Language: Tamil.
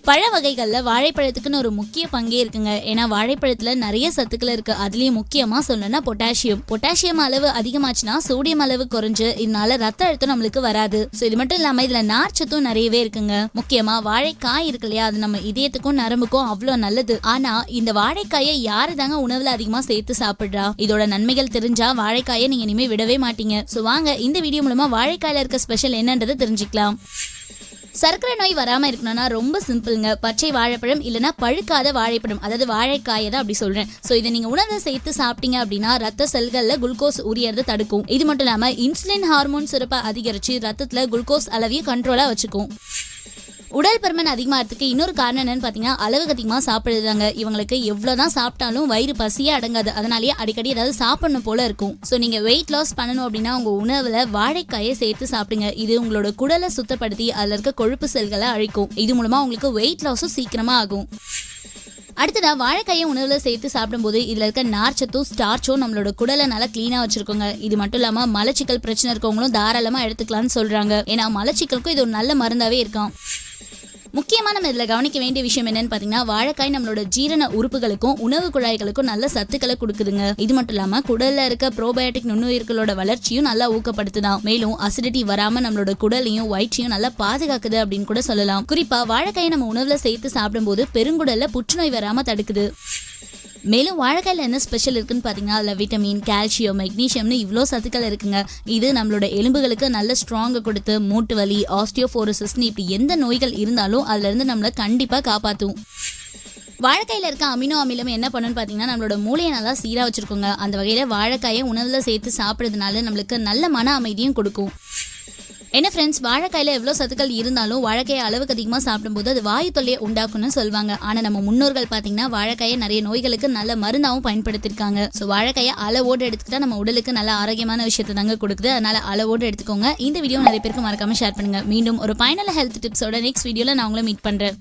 பழ வகைகள்ல வாழைப்பழத்துக்குன்னு ஒரு முக்கிய பங்கே இருக்குங்க. ஏன்னா வாழைப்பழத்துல நிறைய சத்துக்கள் இருக்கு. அதுலயும் முக்கியமா சொல்லணும்னா பொட்டாசியம் அளவு அதிகமாச்சுன்னா சோடியம் அளவு குறைஞ்சு இதனால ரத்த அழுத்தம் நம்மளுக்கு வராது. இது மட்டும் இல்லாம இதுல நார்ச்சத்தும் நிறையவே இருக்குங்க. முக்கியமா வாழைக்காய் இருக்கு இல்லையா, அது நம்ம இதயத்துக்கும் நரம்புக்கும் அவ்வளவு நல்லது. ஆனா இந்த வாழைக்காயை யாரு தாங்க உணவுல அதிகமா சேர்த்து சாப்பிடுறா? இதோட நன்மைகள் தெரிஞ்சா வாழைக்காயை நீங்க இனிமே விடவே மாட்டீங்க. வாங்க இந்த வீடியோ மூலமா வாழைக்காயில இருக்க ஸ்பெஷல் என்னன்றதை தெரிஞ்சுக்கலாம். சர்க்கரை நோய் வராம இருக்கணும்னா ரொம்ப சிம்பிள்ங்க. பச்சை வாழைப்பழம் இல்லைன்னா பழுக்காத வாழைப்பழம், அதாவது வாழைக்காயை தான் அப்படி சொல்றேன். இதை நீங்க உணவை சேர்த்து சாப்பிட்டீங்க அப்படின்னா ரத்த செல்கள்ல குளுக்கோஸ் உரியறதை தடுக்கும். இது மட்டும் இல்லாம இன்சுலின் ஹார்மோன் சுரப்பை அதிகரிச்சு ரத்தத்துல குளுக்கோஸ் அளவையும் கண்ட்ரோலா வச்சுக்கும். உடல் பருமன் அதிகமாகிறதுக்கு இன்னொரு காரணம் என்னன்னு பாத்தீங்கன்னா அளவுக்கு அதிகமாக சாப்பிடுறதாங்க. இவங்களுக்கு எவ்வளவுதான் சாப்பிட்டாலும் வயிறு பசியே அடங்காது. அதனாலேயே அடிக்கடி ஏதாவது சாப்பிடணும் போல இருக்கும். நீங்க வெயிட் லாஸ் பண்ணணும் அப்படின்னா உங்க உணவுல வாழைக்காயை சேர்த்து சாப்பிடுங்க. இது உங்களோட குடலை சுத்தப்படுத்தி அதுல இருக்க கொழுப்பு செல்களை அழிக்கும். இது மூலமா உங்களுக்கு வெயிட் லாஸும் சீக்கிரமா ஆகும். அடுத்ததா வாழைக்காயை உணவுல சேர்த்து சாப்பிடும்போது இதுல இருக்க நார்ச்சத்தும் ஸ்டார்ச்சும் நம்மளோட குடலை நல்லா கிளீனா வச்சிருக்கோங்க. இது மட்டும் இல்லாம மலச்சிக்கல் பிரச்சனை இருக்கவங்களும் தாராளமா எடுத்துக்கலாம்னு சொல்றாங்க. ஏன்னா மலச்சிக்கலுக்கும் இது ஒரு நல்ல மருந்தாவே இருக்கும். முக்கியமா நம்ம இதுல கவனிக்க வேண்டிய விஷயம் என்னன்னு பாத்தீங்கன்னா வாழைக்காய் நம்மளோட ஜீரண உறுப்புகளுக்கும் உணவு குழாய்களுக்கும் நல்ல சத்துக்களை கொடுக்குதுங்க. இது மட்டும் இல்லாம குடல்ல இருக்க ப்ரோபயோட்டிக் நுண்ணுயிர்களோட வளர்ச்சியும் நல்லா ஊக்கப்படுத்துதான். மேலும் அசிடிட்டி வராம நம்மளோட குடலையும் வயிற்றையும் நல்லா பாதுகாக்குது அப்படின்னு கூட சொல்லலாம். குறிப்பா வாழைக்காயை நம்ம உணவுல சேர்த்து சாப்பிடும்போது பெருங்குடல்ல புற்றுநோய் வராம தடுக்குது. மேலும் வாழைக்காயில என்ன ஸ்பெஷல் இருக்குன்னு பாத்தீங்கன்னா அதுல விட்டமின், கால்சியம், மெக்னீசியம்னு இவ்வளோ சத்துக்கள் இருக்குங்க. இது நம்மளோட எலும்புகளுக்கு நல்ல ஸ்ட்ராங்க கொடுத்து மூட்டு வலி, ஆஸ்டியோபோரோசிஸ்னு இப்படி எந்த நோய்கள் இருந்தாலும் அதுல இருந்து நம்மளை கண்டிப்பா காப்பாற்றும். வாழைக்காயில இருக்க அமினோ அமிலம் என்ன பண்ணுன்னு பாத்தீங்கன்னா நம்மளோட மூளையை நல்லா சீரா வச்சிருக்கோங்க. அந்த வகையில வாழைக்காயை உணவுல சேர்த்து சாப்பிட்றதுனால நம்மளுக்கு நல்ல மன அமைதியும் கொடுக்கும். என்ன ஃப்ரெண்ட்ஸ், வாழைக்காயில எவ்வளோ சத்துக்கள் இருந்தாலும் வாழைக்காயை அளவுக்கு அதிகமாக சாப்பிடும்போது அது வாயு தொல்லையை உண்டாக்கும்னு சொல்லுவாங்க. ஆனால் நம்ம முன்னோர்கள் பார்த்தீங்கன்னா வாழைக்காயை நிறைய நோய்களுக்கு நல்ல மருந்தாகவும் பயன்படுத்திருக்காங்க. வாழைக்காயை அளவோடு எடுத்துக்கிட்டா நம்ம உடலுக்கு நல்ல ஆரோக்கியமான விஷயத்தை தாங்க கொடுக்குது. அதனால அளவோடு எடுத்துக்கோங்க. இந்த வீடியோ நிறைய பேருக்கு மறக்காம ஷேர் பண்ணுங்க. மீண்டும் ஒரு பயனுள்ள ஹெல்த் டிப்ஸோட நெக்ஸ்ட் வீடியோல நான் உங்களை மீட் பண்றேன்.